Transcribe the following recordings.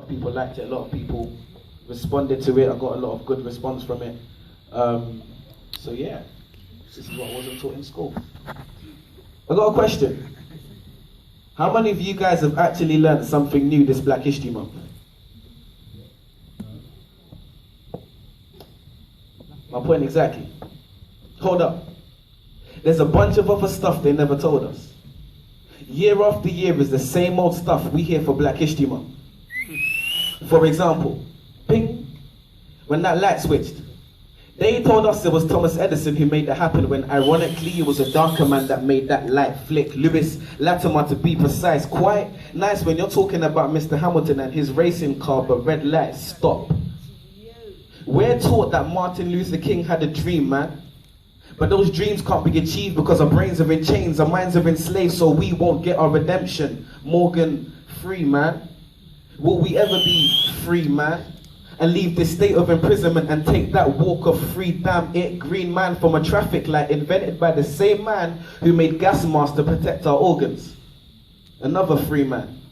of people liked it, a lot of people responded to it. I got a lot of good response from it. So yeah, this is what wasn't taught in school. I got a question. How many of you guys have actually learned something new this Black History Month? My point exactly. Hold up. There's a bunch of other stuff they never told us. Year after year is the same old stuff we hear for Black History Month. For example, ping, when that light switched. They told us it was Thomas Edison who made that happen, when ironically it was a darker man that made that light flick. Lewis Latimer, to be precise. Quite nice when you're talking about Mr. Hamilton and his racing car, but red lights stop. We're taught that Martin Luther King had a dream, man. But those dreams can't be achieved because our brains are in chains, our minds are enslaved, so we won't get our redemption. Morgan Freeman. Will we ever be free, man? And leave this state of imprisonment and take that walk of free, damn it, green man from a traffic light invented by the same man who made gas masks to protect our organs. Another free man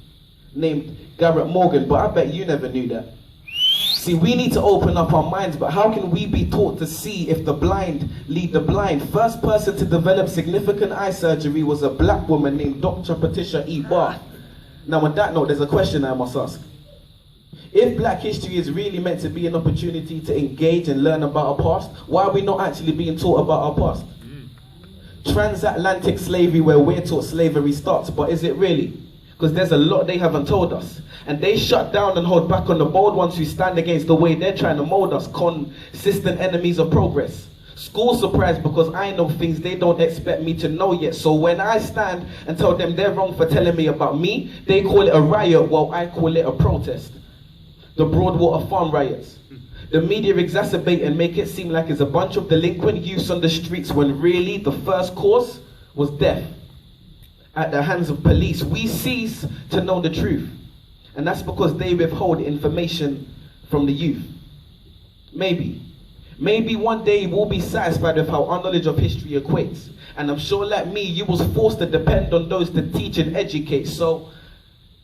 named Garrett Morgan, but I bet you never knew that. See, we need to open up our minds, but how can we be taught to see if the blind lead the blind? First person to develop significant eye surgery was a black woman named Dr. Patricia E. Barth. Now on that note, there's a question I must ask. If Black history is really meant to be an opportunity to engage and learn about our past, why are we not actually being taught about our past? Transatlantic slavery, where we're taught slavery starts, but is it really? Because there's a lot they haven't told us. And they shut down and hold back on the bold ones who stand against the way they're trying to mold us, consistent enemies of progress. School surprised because I know things they don't expect me to know yet. So when I stand and tell them they're wrong for telling me about me, they call it a riot while I call it a protest. The Broadwater farm riots. The media exacerbate and make it seem like it's a bunch of delinquent youths on the streets when really the first cause was death. At the hands of police, we cease to know the truth. And that's because they withhold information from the youth. Maybe one day we'll be satisfied with how our knowledge of history equates. And I'm sure like me, you was forced to depend on those to teach and educate. So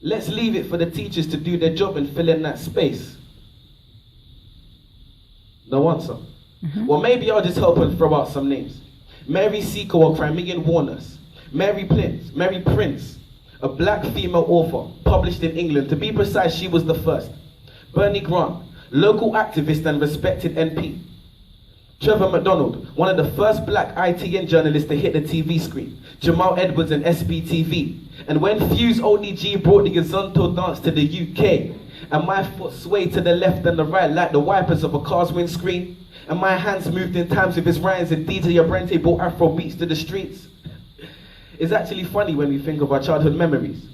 let's leave it for the teachers to do their job and fill in that space. No answer. Well, maybe I'll just help and throw out some names. Mary Seeker, or Crimean War Nurse. Mary Prince, a black female author, published in England. To be precise, she was the first. Bernie Grant, local activist and respected MP. Trevor McDonald, one of the first black ITN journalists to hit the TV screen. Jamal Edwards and SBTV. And when Fuse ODG brought the Gazonto dance to the UK, and my foot swayed to the left and the right like the wipers of a car's windscreen, and my hands moved in times with his rhymes, and DJ Abrente brought Afro beats to the streets. It's actually funny when we think of our childhood memories.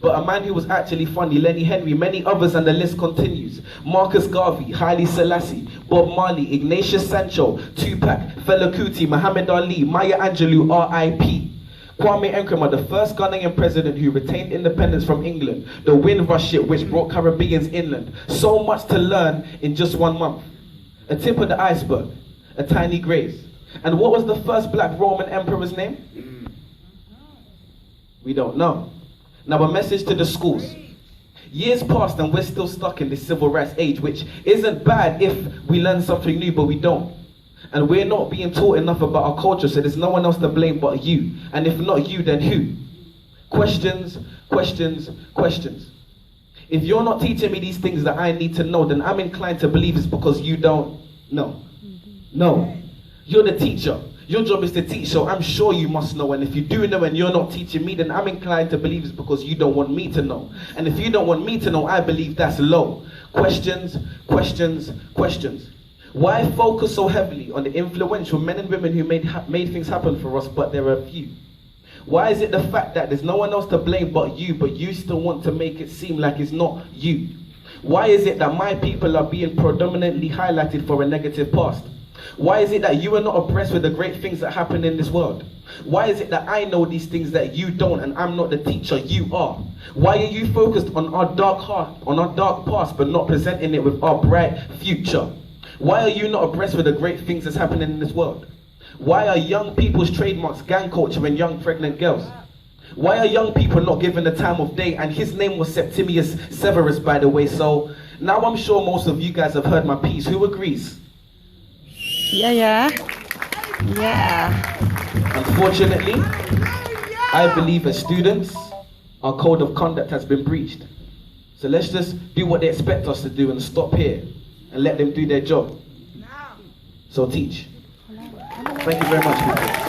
But a man who was actually funny, Lenny Henry, many others, and the list continues. Marcus Garvey, Haile Selassie, Bob Marley, Ignatius Sancho, Tupac, Fela Kuti, Muhammad Ali, Maya Angelou, R.I.P. Kwame Nkrumah, the first Ghanaian president who retained independence from England, the Windrush ship which brought Caribbeans inland. So much to learn in just 1 month. A tip of the iceberg, a tiny grace. And what was the first black Roman emperor's name? We don't know. Now a message to the schools. Years passed and we're still stuck in this civil rights age, which isn't bad if we learn something new, but we don't. And we're not being taught enough about our culture, so there's no one else to blame but you. And if not you, then who? Questions, questions, questions. If you're not teaching me these things that I need to know, then I'm inclined to believe it's because you don't know. No. You're the teacher. Your job is to teach, so I'm sure you must know. And if you do know and you're not teaching me, then I'm inclined to believe it's because you don't want me to know. And if you don't want me to know, I believe that's low. Questions, questions, questions. Why focus so heavily on the influential men and women who made things happen for us, but there are a few? Why is it the fact that there's no one else to blame but you still want to make it seem like it's not you? Why is it that my people are being predominantly highlighted for a negative past? Why is it that you are not abreast with the great things that happen in this world? Why is it that I know these things that you don't, and I'm not the teacher, you are? Why are you focused on our dark heart, on our dark past, but not presenting it with our bright future? Why are you not abreast with the great things that's happening in this world? Why are young people's trademarks gang culture and young pregnant girls? Why are young people not given the time of day? And his name was Septimius Severus, by the way. So now I'm sure most of you guys have heard my piece. Who agrees? Yeah. Unfortunately, I believe as students, our code of conduct has been breached. So let's just do what they expect us to do and stop here and let them do their job. So teach. Thank you very much, people.